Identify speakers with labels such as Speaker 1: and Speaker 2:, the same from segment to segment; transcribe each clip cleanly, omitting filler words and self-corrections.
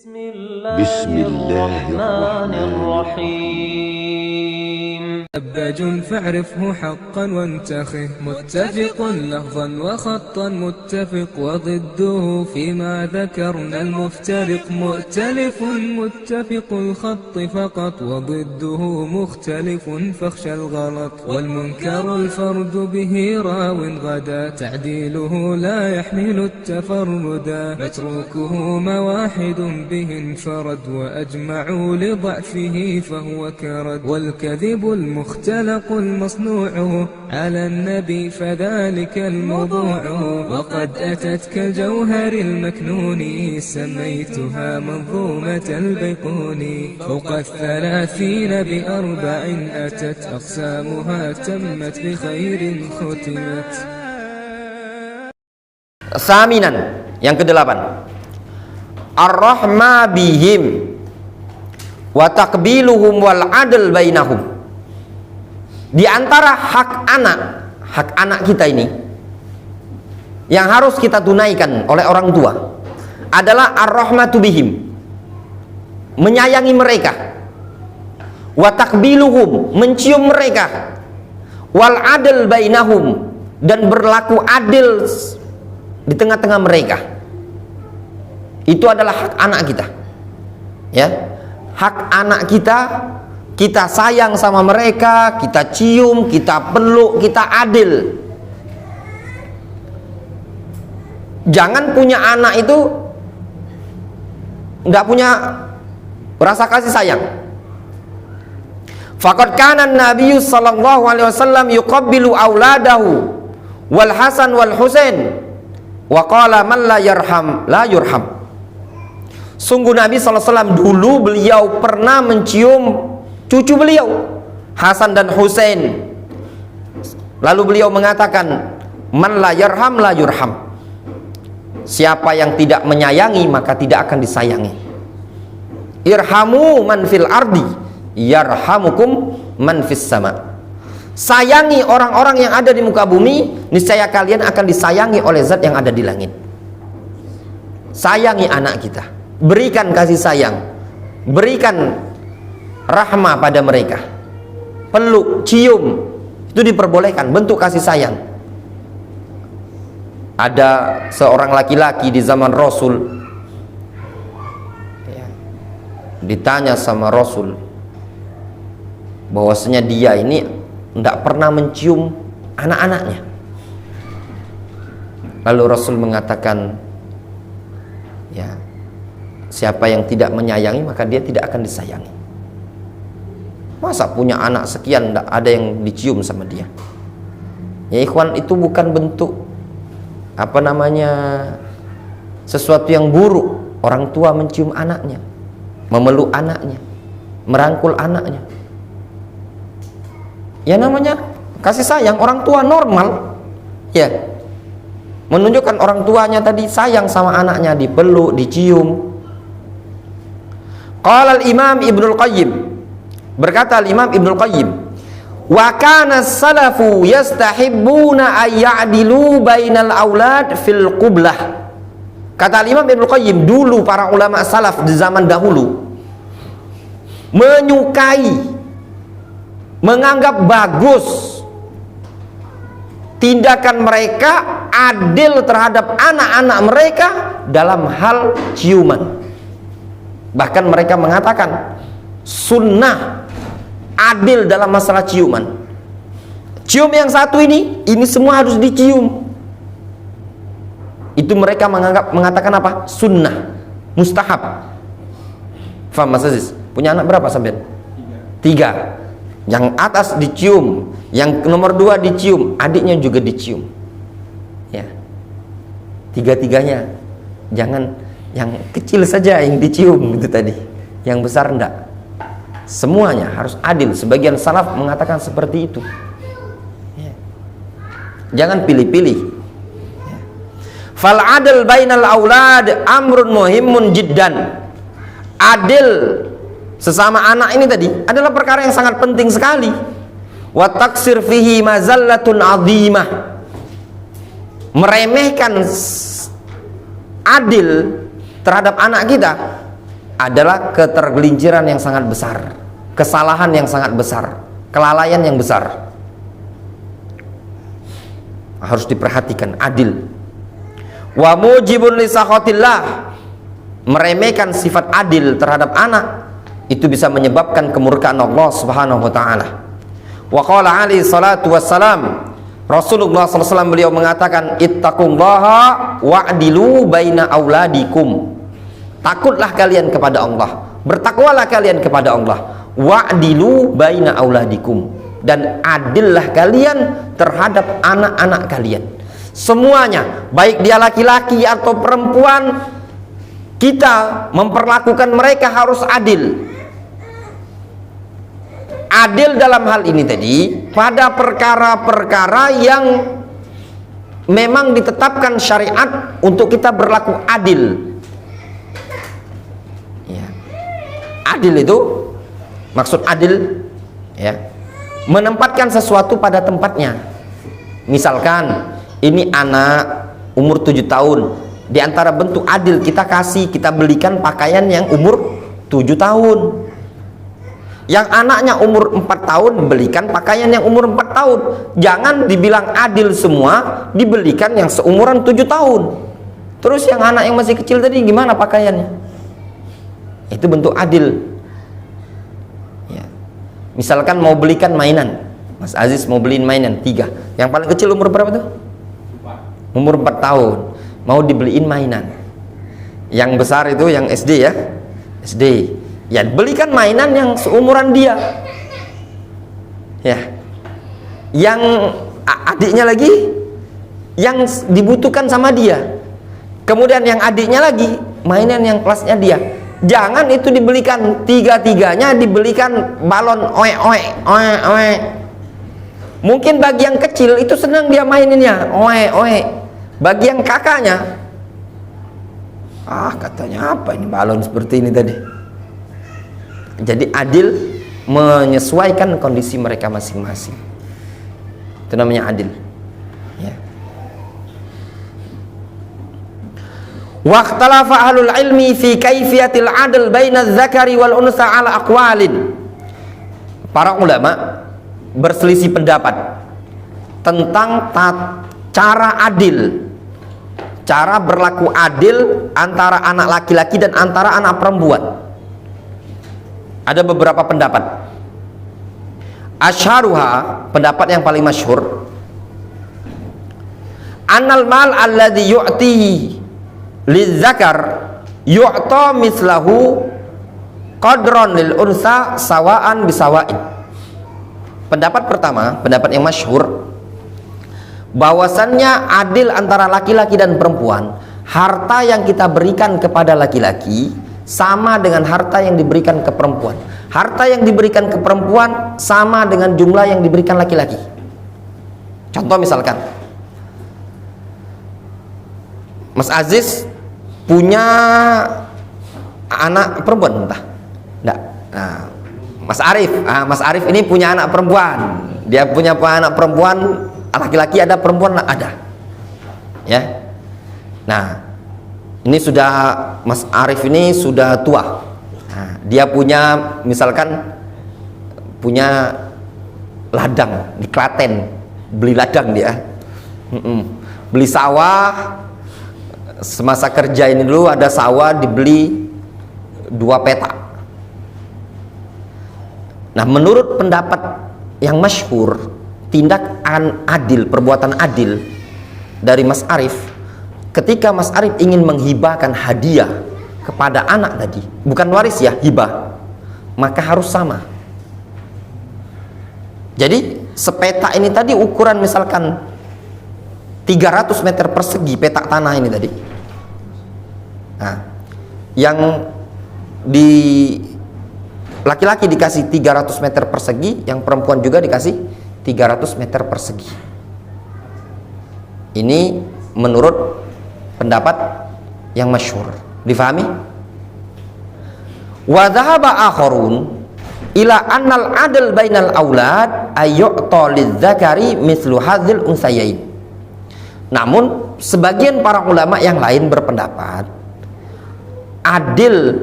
Speaker 1: بسم الله الرحمن
Speaker 2: الرحيم.
Speaker 3: أباج فاعرفه حقا وانتخه، متفق لفظا وخطا متفق، وضده فيما ذكرنا المفترق، مؤتلف متفق الخط فقط، وضده مختلف فاخشى الغلط، والمنكر الفرد به راو غدا، تعديله لا يحمل التفردا، متروكه مواحد به انفرد، وأجمعوا لضعفه فهو كرد، والكذب المختلق المصنوع على النبي فذلك الموضوع، وقد أتت كالجوهر المكنون سميتها منظومة البيقوني، فوق 30 ب4 أتت أقسامها تمت بخير ختمت.
Speaker 4: Saminan, yang kedelapan, ar-rahma bihim wa takbiluhum wal adl bainahum. Di antara hak anak kita ini yang harus kita tunaikan oleh orang tua adalah ar-rahmatu bihim, menyayangi mereka, wa takbiluhum, mencium mereka, wal adl bainahum, dan berlaku adil di tengah-tengah mereka. Itu adalah hak anak kita, ya, hak anak kita. Kita sayang sama mereka, kita cium, kita peluk, kita adil. Jangan punya anak itu nggak punya rasa kasih sayang. Faqad kana an-nabiyyu sallallahu alaihi wasallam yuqabbilu auladahu wal Hasan wal Husain wa qala man la yarham la yurham. Sungguh Nabi SAW dulu beliau pernah mencium cucu beliau Hasan dan Husain, lalu beliau mengatakan, man la yarham la yurham, siapa yang tidak menyayangi maka tidak akan disayangi. Irhamu man fil ardi yarhamukum man fis sama. Sayangi orang-orang yang ada di muka bumi, niscaya kalian akan disayangi oleh zat yang ada di langit. Sayangi anak kita, berikan kasih sayang, berikan rahmah pada mereka, peluk, cium, itu diperbolehkan, bentuk kasih sayang. Ada seorang laki-laki di zaman Rasul, ya, ditanya sama Rasul bahwasanya dia ini tidak pernah mencium anak-anaknya. Lalu Rasul mengatakan, ya, siapa yang tidak menyayangi maka dia tidak akan disayangi. Masa punya anak sekian tidak ada yang dicium sama dia? Ya ikhwan, itu bukan bentuk apa namanya sesuatu yang buruk. Orang tua mencium anaknya, memeluk anaknya, merangkul anaknya, ya namanya kasih sayang. Orang tua normal, ya, menunjukkan orang tuanya tadi sayang sama anaknya, dipeluk, dicium. Qala al-Imam Ibnul Qayyim, berkata al-Imam Ibnul Qayyim, wa kana salafu yastahibbuna ay ya'dilu bainal aulad fil qublah. Kata al-Imam Ibnul Qayyim, dulu para ulama salaf di zaman dahulu menyukai, menganggap bagus tindakan mereka adil terhadap anak-anak mereka dalam hal ciuman. Bahkan mereka mengatakan sunnah adil dalam masalah ciuman. Cium yang satu ini semua harus dicium. Itu mereka mengatakan apa? Sunnah, mustahab. Faham Mas Aziz? Punya anak berapa sampean? 3. Yang atas dicium, yang nomor 2 dicium, adiknya juga dicium. Ya, 3-3-nya. Jangan yang kecil saja yang dicium itu tadi, yang besar enggak. Semuanya harus adil. Sebagian salaf mengatakan seperti itu, ya. Jangan pilih-pilih, ya. Fal adl bainal aulad amrun muhimun jiddan. Adil sesama anak ini tadi adalah perkara yang sangat penting sekali. Wa taksir fihi mazallatun azimah. Meremehkan adil terhadap anak kita adalah ketergelinciran yang sangat besar, kesalahan yang sangat besar, kelalaian yang besar. Harus diperhatikan, adil. Wa mujibun li sakhatillah, meremehkan sifat adil terhadap anak itu bisa menyebabkan kemurkaan Allah Subhanahu wa taala. Wa qala alaihi salatu wassalam, Rasulullah SAW beliau mengatakan, ittaqullaha wa'dilu baina auladikum. Takutlah kalian kepada Allah, bertakwalah kalian kepada Allah. Wa'dilu baina auladikum, dan adillah kalian terhadap anak-anak kalian. Semuanya, baik dia laki-laki atau perempuan, kita memperlakukan mereka harus adil. Adil dalam hal ini tadi pada perkara-perkara yang memang ditetapkan syariat untuk kita berlaku adil. Ya. Adil itu, maksud adil, ya, menempatkan sesuatu pada tempatnya. Misalkan ini anak umur 7 tahun, di antara bentuk adil kita kasih, kita belikan pakaian yang umur 7 tahun. Yang anaknya umur 4 tahun belikan pakaian yang umur 4 tahun. Jangan dibilang adil semua, dibelikan yang seumuran 7 tahun. Terus yang anak yang masih kecil tadi gimana pakaiannya? Itu bentuk adil. Ya. Misalkan mau belikan mainan, Mas Aziz mau beliin mainan 3. Yang paling kecil umur berapa tuh? Umur 4 tahun. Mau dibeliin mainan. Yang besar itu yang SD ya, SD. Ya, belikan mainan yang seumuran dia. Ya. Yang adiknya lagi yang dibutuhkan sama dia. Kemudian yang adiknya lagi mainan yang kelasnya dia. Jangan itu dibelikan tiga-tiganya, dibelikan balon oe. Mungkin bagi yang kecil itu senang dia maininnya oe. Bagi yang kakaknya, katanya apa ini balon seperti ini tadi. Jadi adil menyesuaikan kondisi mereka masing-masing. Itu namanya adil. Ya. Waqtalafa ahlul ilmi fi kaifiyatil adl baina dzakari wal unsa ala aqwalin. Para ulama berselisih pendapat tentang cara adil, cara berlaku adil antara anak laki-laki dan antara anak perempuan. Ada beberapa pendapat. Asyharuha, pendapat yang paling masyhur, annal mal alladhi yu'tihi lizzakar yu'ta mislahu qadron lil unsa sawaan bisawain. Pendapat pertama, pendapat yang masyhur, bahwasannya adil antara laki-laki dan perempuan. Harta yang kita berikan kepada laki-laki sama dengan harta yang diberikan ke perempuan. Harta yang diberikan ke perempuan sama dengan jumlah yang diberikan laki-laki. Contoh misalkan, Mas Aziz punya anak perempuan, entah? Enggak. Nah, Mas Arif ini punya anak perempuan. Dia punya anak perempuan, laki-laki ada, perempuan ada. Ya. Nah, ini sudah Mas Arif ini sudah tua. Nah, dia punya misalkan punya ladang di Klaten, beli ladang dia. Beli sawah. Semasa kerja ini dulu ada sawah dibeli 2 petak. Nah, menurut pendapat yang masyhur, tindakan adil, perbuatan adil dari Mas Arif, ketika Mas Arif ingin menghibahkan hadiah kepada anak tadi, bukan waris ya, hibah, maka harus sama. Jadi sepetak ini tadi ukuran misalkan 300 meter persegi petak tanah ini tadi. Nah, yang di laki-laki dikasih 300 meter persegi, yang perempuan juga dikasih 300 meter persegi. Ini menurut pendapat yang masyhur. Difahami? Wa dhahaba akharun ila annal adl bainal aulad ayyu'ta lidzakari mithlu hadzal unsayain. Namun sebagian para ulama yang lain berpendapat adil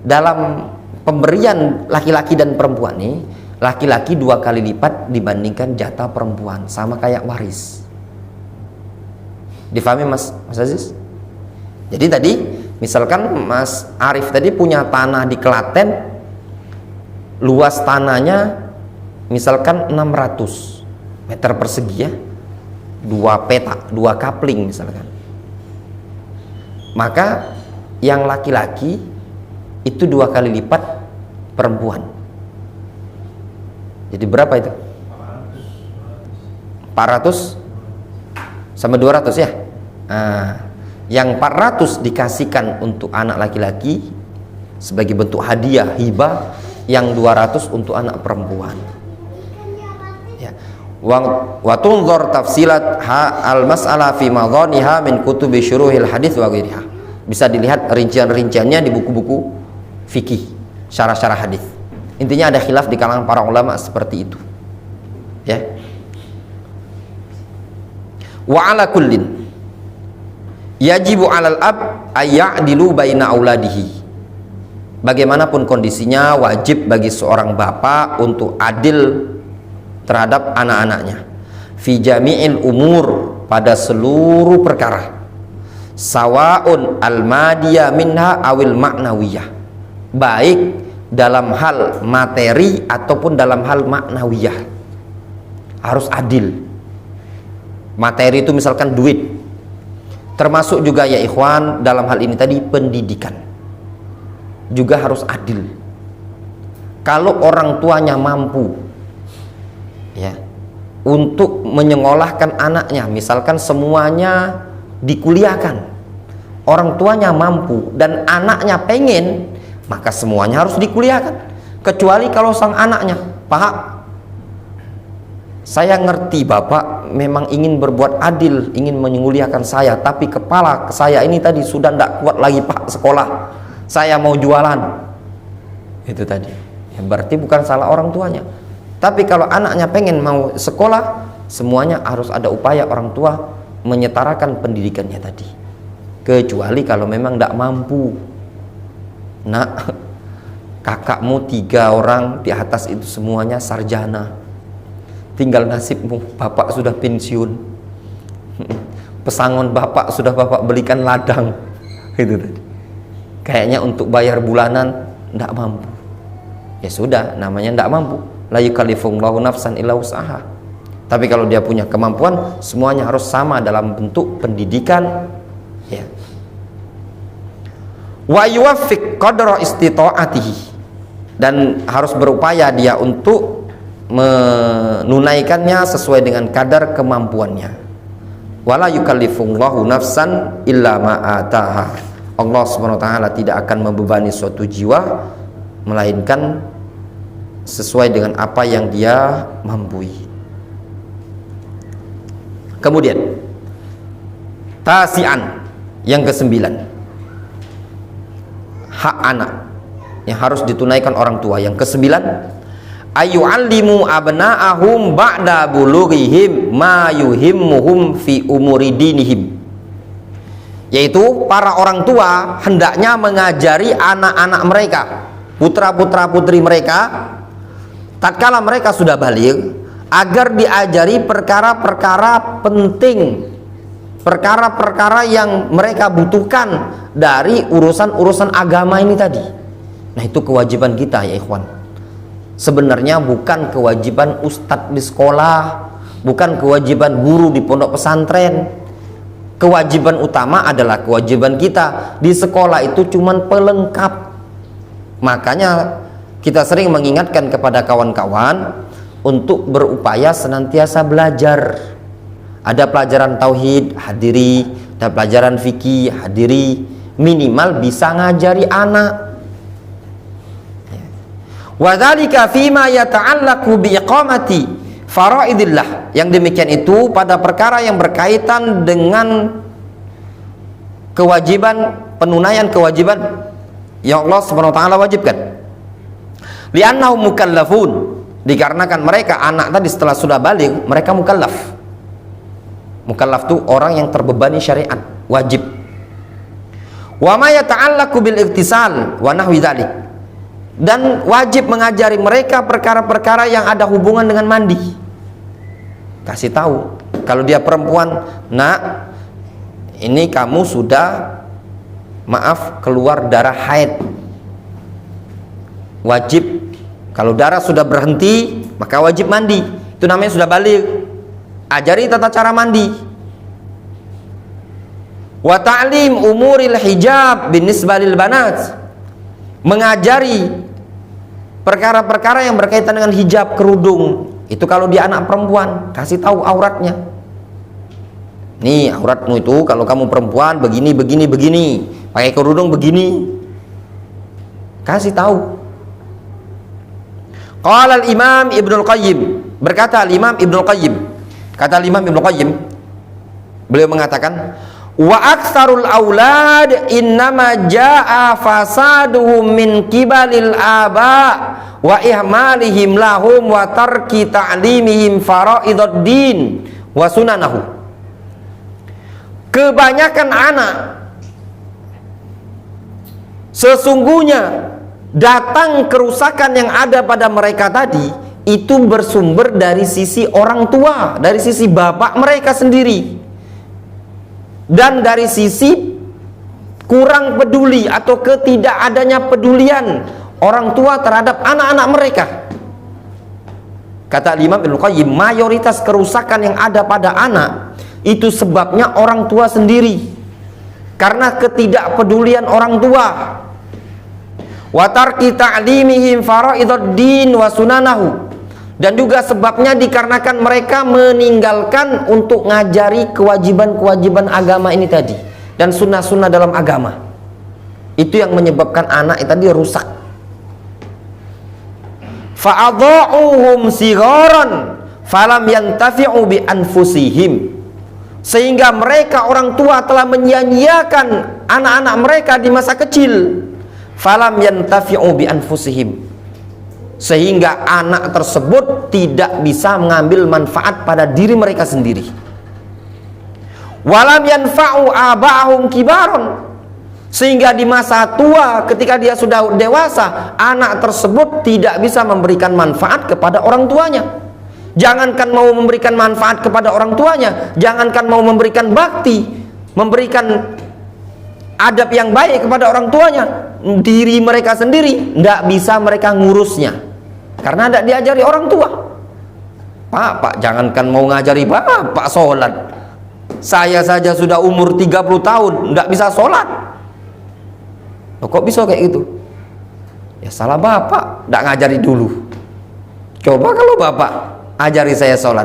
Speaker 4: dalam pemberian laki-laki dan perempuan ini, laki-laki 2 kali lipat dibandingkan jatah perempuan, sama kayak waris. Difahami Mas Aziz? Jadi tadi misalkan Mas Arif tadi punya tanah di Klaten, luas tanahnya misalkan 600 meter persegi ya, 2 petak, 2 kapling misalkan. Maka yang laki-laki itu 2 kali lipat perempuan. Jadi berapa itu? 400 sama 200 ya. Nah, yang 400 dikasihkan untuk anak laki-laki sebagai bentuk hadiah hibah, yang 200 untuk anak perempuan. Ya. Wa tunzur tafsilat al-mas'alah fi madhaniha min kutubi syuruhil hadits wa ghairiha. Bisa dilihat rincian-rinciannya di buku-buku fikih, syarah-syarah hadis. Intinya ada khilaf di kalangan para ulama seperti itu. Ya. Wa ala kullin yajibu 'alal ab ayya'dilu baina auladihi. Bagaimanapun kondisinya, wajib bagi seorang bapak untuk adil terhadap anak-anaknya. Fi jami'il umur, pada seluruh perkara. Sawaun al-madiyah minha awil ma'nawiyah. Baik dalam hal materi ataupun dalam hal maknawiyah. Harus adil. Materi itu misalkan duit. Termasuk juga ya ikhwan dalam hal ini tadi pendidikan. Juga harus adil. Kalau orang tuanya mampu ya untuk menyekolahkan anaknya, misalkan semuanya dikuliahkan, orang tuanya mampu dan anaknya pengen, maka semuanya harus dikuliahkan. Kecuali kalau sang anaknya, Pak, saya ngerti Bapak memang ingin berbuat adil, ingin menguliakan saya, tapi kepala saya ini tadi sudah tidak kuat lagi Pak sekolah, saya mau jualan. Itu tadi ya, berarti bukan salah orang tuanya. Tapi kalau anaknya pengen mau sekolah, semuanya harus ada upaya orang tua menyetarakan pendidikannya tadi. Kecuali kalau memang tidak mampu. Nak, kakakmu 3 orang di atas itu semuanya sarjana, tinggal nasibmu, bapak sudah pensiun, pesangon bapak sudah bapak belikan ladang. Itu tadi. Kayaknya untuk bayar bulanan tidak mampu. Ya sudah, namanya tidak mampu. La yukallifullahu nafsan illa wus'aha. Tapi kalau dia punya kemampuan, semuanya harus sama dalam bentuk pendidikan. Ya. Wa yuwaffiq qadra istita'atihi, dan harus berupaya dia untuk menunaikannya sesuai dengan kadar kemampuannya. Wala yukallifullahu nafsan illa ma ataha. Allah Subhanahu wa taala tidak akan membebani suatu jiwa melainkan sesuai dengan apa yang dia mampu. Kemudian tasian, yang ke-9, hak anak yang harus ditunaikan orang tua. Yang ke-9, ayyu'allimu abna'ahum ba'da bulughihim ma yuhimmuhum fi umuri dinihim. Yaitu para orang tua hendaknya mengajari anak-anak mereka, putra-putra putri mereka, tatkala mereka sudah baligh, agar diajari perkara-perkara penting, perkara-perkara yang mereka butuhkan dari urusan-urusan agama ini tadi. Nah, itu kewajiban kita ya ikhwan. Sebenarnya bukan kewajiban ustadz di sekolah, bukan kewajiban guru di pondok pesantren. Kewajiban utama adalah kewajiban kita di sekolah, itu cuman pelengkap. Makanya kita sering mengingatkan kepada kawan-kawan untuk berupaya senantiasa belajar. Ada pelajaran tauhid, hadiri. Ada pelajaran fikih, hadiri. Minimal bisa ngajari anak. Wa dzalika fima yata'allaqu biiqamati faraidillah. Yang demikian itu pada perkara yang berkaitan dengan kewajiban, penunaian kewajiban yang Allah Subhanahu wa taala wajibkan. Li'annahum mukallafun, dikarenakan mereka anak tadi setelah sudah baligh, mereka mukallaf. Mukallaf itu orang yang terbebani syariat, wajib. Wa ma yata'allaqu bil iktisal wa nahwi dzalik. Dan wajib mengajari mereka perkara-perkara yang ada hubungan dengan mandi. Kasih tahu, kalau dia perempuan, nak, ini kamu sudah, maaf, keluar darah haid. Wajib, kalau darah sudah berhenti, maka wajib mandi. Itu namanya sudah balik. Ajari tata cara mandi. Wa ta'lim umuril hijab binisbah lil banat. Mengajari perkara-perkara yang berkaitan dengan hijab, kerudung. Itu kalau dia anak perempuan, kasih tahu auratnya. Nih, auratmu itu kalau kamu perempuan begini, begini, begini. Pakai kerudung begini. Kasih tahu. Qala al-Imam Ibnul Qayyim, berkata al-Imam Ibnul Qayyim. Kata al-Imam Ibnul Qayyim, beliau mengatakan, wa aktsarul aulad innama jaa fasaduhum min qibalil aba wa ihmalihim lahum wa tarki ta'limihim faraidud din wa sunanahu. Kebanyakan anak sesungguhnya datang kerusakan yang ada pada mereka tadi itu bersumber dari sisi orang tua, dari sisi bapak mereka sendiri. Dan dari sisi kurang peduli atau ketidakadanya pedulian orang tua terhadap anak-anak mereka. Kata Imam Ibnu Qayyim, mayoritas kerusakan yang ada pada anak itu sebabnya orang tua sendiri, karena ketidakpedulian orang tua. Wa tarki ta'limihim faraidud din wa sunanahu. Dan juga sebabnya dikarenakan mereka meninggalkan untuk ngajari kewajiban-kewajiban agama ini tadi dan sunnah-sunnah dalam agama. Itu yang menyebabkan anak itu tadi rusak. Fa'adha'uhum sigharan falam yantafi'u bi anfusihim. Sehingga mereka orang tua telah menyia-nyiakan anak-anak mereka di masa kecil. Falam yantafi'u bi anfusihim. Sehingga anak tersebut tidak bisa mengambil manfaat pada diri mereka sendiri. Walam yanfa'u aba'ahum kibaron. Sehingga di masa tua ketika dia sudah dewasa, anak tersebut tidak bisa memberikan manfaat kepada orang tuanya. Jangankan mau memberikan manfaat kepada orang tuanya, jangankan mau memberikan bakti, memberikan adab yang baik kepada orang tuanya, diri mereka sendiri tidak bisa mereka ngurusnya karena tidak diajari orang tua. Pak, jangankan mau ngajari Pak sholat, saya saja sudah umur 30 tahun tidak bisa sholat. Loh, kok bisa kayak gitu? Ya salah Bapak, tidak ngajari dulu. Coba kalau Bapak ajari saya sholat,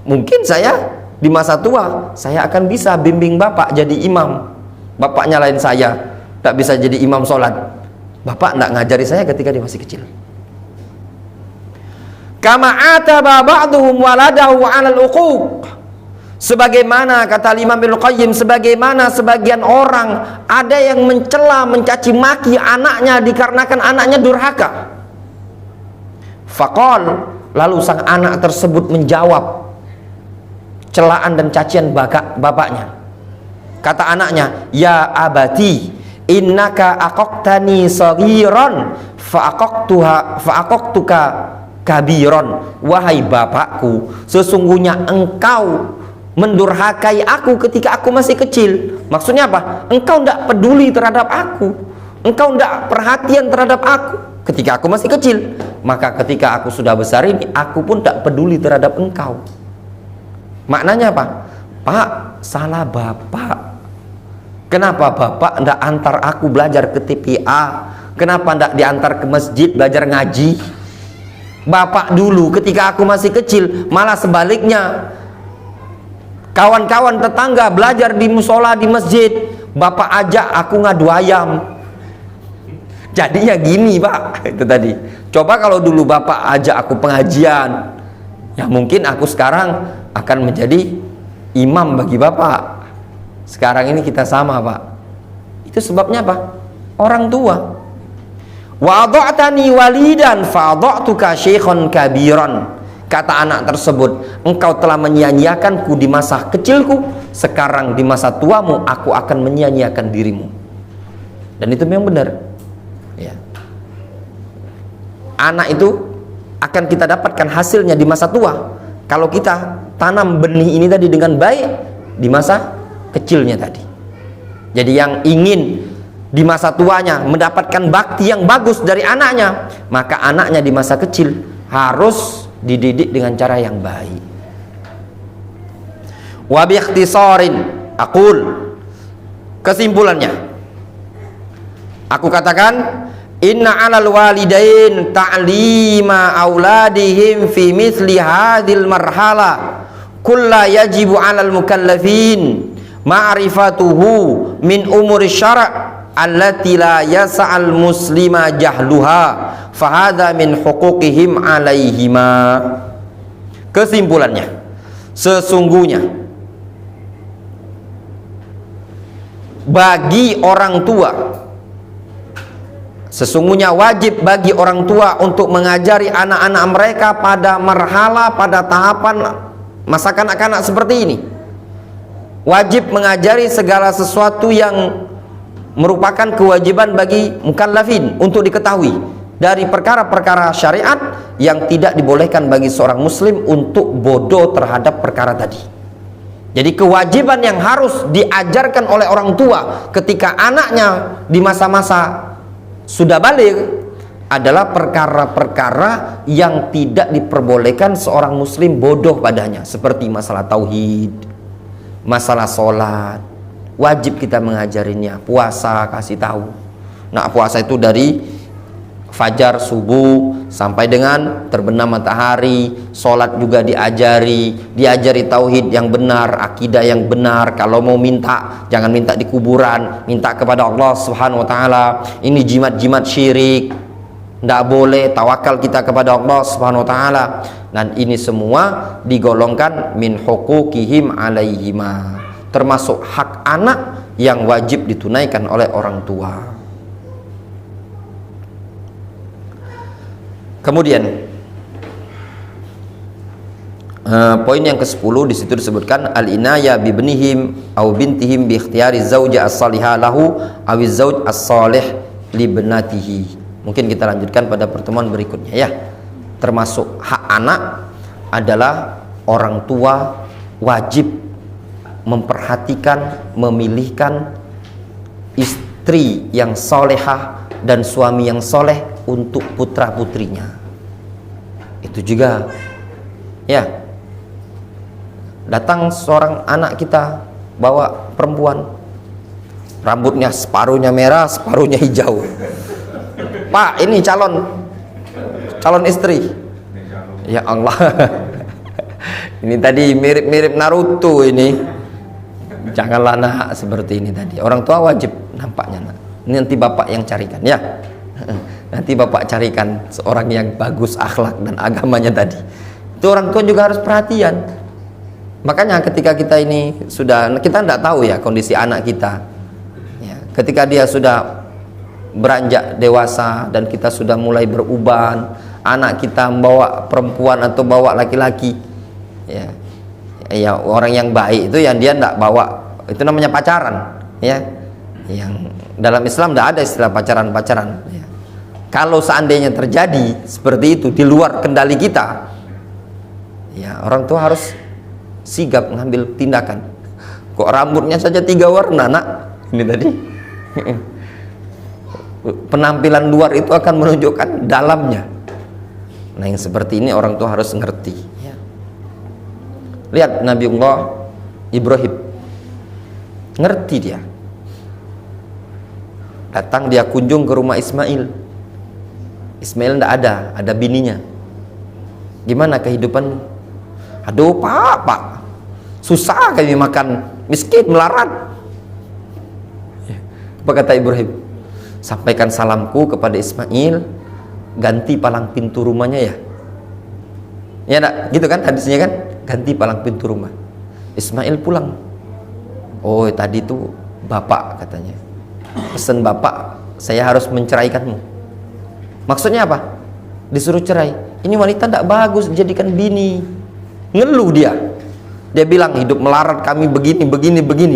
Speaker 4: mungkin saya di masa tua saya akan bisa bimbing Bapak jadi imam. Bapak nyalain saya, tak bisa jadi imam sholat. Bapak tidak ngajari saya ketika dia masih kecil. Kama ataba ba'duhum waladahu 'alal uquq. Sebagaimana kata Imam Ibnu Qayyim, sebagaimana sebagian orang ada yang mencela, mencaci maki anaknya dikarenakan anaknya durhaka. Faqal, lalu sang anak tersebut menjawab celaan dan cacian bapaknya. Kata anaknya, ya abati, innaka aqaqtani saghiran fa'aqaqtuka kabiron. Wahai bapakku, sesungguhnya engkau mendurhakai aku ketika aku masih kecil. Maksudnya apa? Engkau tidak peduli terhadap aku, engkau tidak perhatian terhadap aku ketika aku masih kecil. Maka ketika aku sudah besar ini, aku pun tak peduli terhadap engkau. Maknanya apa? Pak, salah Bapak. Kenapa Bapak tidak antar aku belajar ke TPA? Kenapa tidak diantar ke masjid belajar ngaji? Bapak dulu ketika aku masih kecil malah sebaliknya, kawan-kawan tetangga belajar di musola di masjid, Bapak ajak aku ngadu ayam. Jadinya gini Pak, itu tadi. Coba kalau dulu Bapak ajak aku pengajian, ya mungkin aku sekarang akan menjadi imam bagi Bapak. Sekarang ini kita sama Pak. Itu sebabnya apa? Orang tua. Wa adha'tani walidan fa adha'tuka syaikhan kabiran. Kata anak tersebut, engkau telah menyia-nyiakanku di masa kecilku, sekarang di masa tuamu aku akan menyia-nyiakan dirimu. Dan itu memang benar. Ya. Anak itu akan kita dapatkan hasilnya di masa tua kalau kita tanam benih ini tadi dengan baik di masa kecilnya tadi. Jadi yang ingin di masa tuanya mendapatkan bakti yang bagus dari anaknya, maka anaknya di masa kecil harus dididik dengan cara yang baik. Wa bi ikhtisarin aqul, kesimpulannya aku katakan, inna 'alal walidain ta'lima auladihim fi mithli hadhil marhala kulla yajibu 'alal mukallafin ma'rifatuhu min umuri syara' allati la yas'al muslima jahluha fahadha min huquqihim 'alaihima. Kesimpulannya, sesungguhnya bagi orang tua, sesungguhnya wajib bagi orang tua untuk mengajari anak-anak mereka pada marhala, pada tahapan masa kanak-kanak seperti ini. Wajib mengajari segala sesuatu yang merupakan kewajiban bagi mukallafin untuk diketahui dari perkara-perkara syariat yang tidak dibolehkan bagi seorang muslim untuk bodoh terhadap perkara tadi. Jadi kewajiban yang harus diajarkan oleh orang tua ketika anaknya di masa-masa sudah balik adalah perkara-perkara yang tidak diperbolehkan seorang muslim bodoh padanya, seperti masalah tauhid, masalah sholat. Wajib kita mengajarinya. Puasa, kasih tahu. Nah, puasa itu dari fajar, subuh sampai dengan terbenam matahari. Sholat juga diajari tauhid yang benar, akidah yang benar. Kalau mau minta, jangan minta di kuburan, minta kepada Allah Subhanahu wa taala. Ini jimat-jimat syirik, tidak boleh. Tawakal kita kepada Allah Subhanahu wa taala. Dan ini semua digolongkan min huquqihim alaihima, termasuk hak anak yang wajib ditunaikan oleh orang tua. Kemudian poin yang ke-10 di situ disebutkan al-inaya bi ibnihim aw bintihim bi ikhtiyari zauja as-salihah lahu aw az-zauj as-salih li ibnatihi. Mungkin kita lanjutkan pada pertemuan berikutnya ya. Termasuk hak anak adalah orang tua wajib memperhatikan, memilihkan istri yang solehah dan suami yang soleh untuk putra putrinya. Itu juga ya, datang seorang anak kita bawa perempuan, rambutnya separuhnya merah separuhnya hijau. Pak, ini calon istri. Ya Allah. Ini tadi mirip-mirip Naruto ini. Janganlah nak seperti ini tadi. Orang tua wajib nampaknya nak. Ini nanti bapak yang carikan ya. Nanti bapak carikan seorang yang bagus akhlak dan agamanya tadi. Itu orang tua juga harus perhatian. Makanya ketika kita ini sudah, kita tidak tahu ya kondisi anak kita ya, ketika dia sudah beranjak dewasa dan kita sudah mulai beruban, anak kita membawa perempuan atau bawa laki-laki ya, ya orang yang baik itu yang dia tidak bawa, itu namanya pacaran ya. Yang dalam Islam tidak ada istilah pacaran-pacaran ya. Kalau seandainya terjadi seperti itu di luar kendali kita ya, orang tua harus sigap mengambil tindakan. Kok rambutnya saja 3 warna nak, ini tadi penampilan luar itu akan menunjukkan dalamnya. Nah yang seperti ini orang tua harus ngerti ya. Lihat Nabiullah Ibrahim, ngerti dia. Datang dia kunjung ke rumah Ismail. Ismail tidak ada bininya. Gimana kehidupan? Aduh pak, susah kami makan, miskin, melarat. Apa kata Ibrahim? Sampaikan salamku kepada Ismail, ganti palang pintu rumahnya ya. Ya enggak? Gitu kan hadisnya kan? Ganti palang pintu rumah. Ismail pulang. Oh tadi itu bapak katanya, pesan bapak, saya harus menceraikanmu. Maksudnya apa? Disuruh cerai. Ini wanita tidak bagus dijadikan bini. Ngeluh dia. Dia bilang hidup melarat kami begini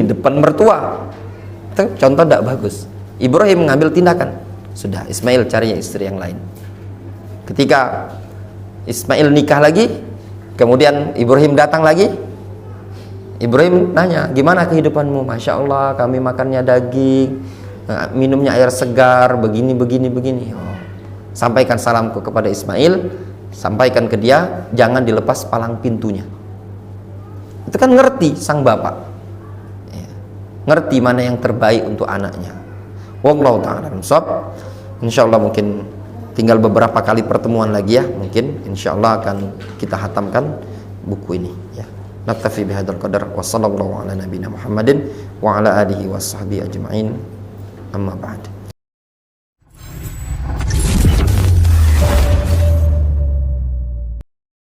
Speaker 4: depan mertua. Itu contoh tidak bagus. Ibrahim mengambil tindakan, sudah Ismail cari istri yang lain. Ketika Ismail nikah lagi, kemudian Ibrahim datang lagi, Ibrahim nanya, gimana kehidupanmu? Masya Allah, kami makannya daging, minumnya air segar, begini. Oh. Sampaikan salamku kepada Ismail, sampaikan ke dia, jangan dilepas palang pintunya. Itu kan ngerti sang bapak, ya, ngerti mana yang terbaik untuk anaknya. Wallahu ta'ala shawab. Insyaallah mungkin tinggal beberapa kali pertemuan lagi ya, mungkin insyaallah akan kita hatamkan buku ini ya. Naktafi bihadzal qadar wa sallallahu ala nabiyina Muhammadin wa ala alihi washabbihi ajma'in. Amma ba'd.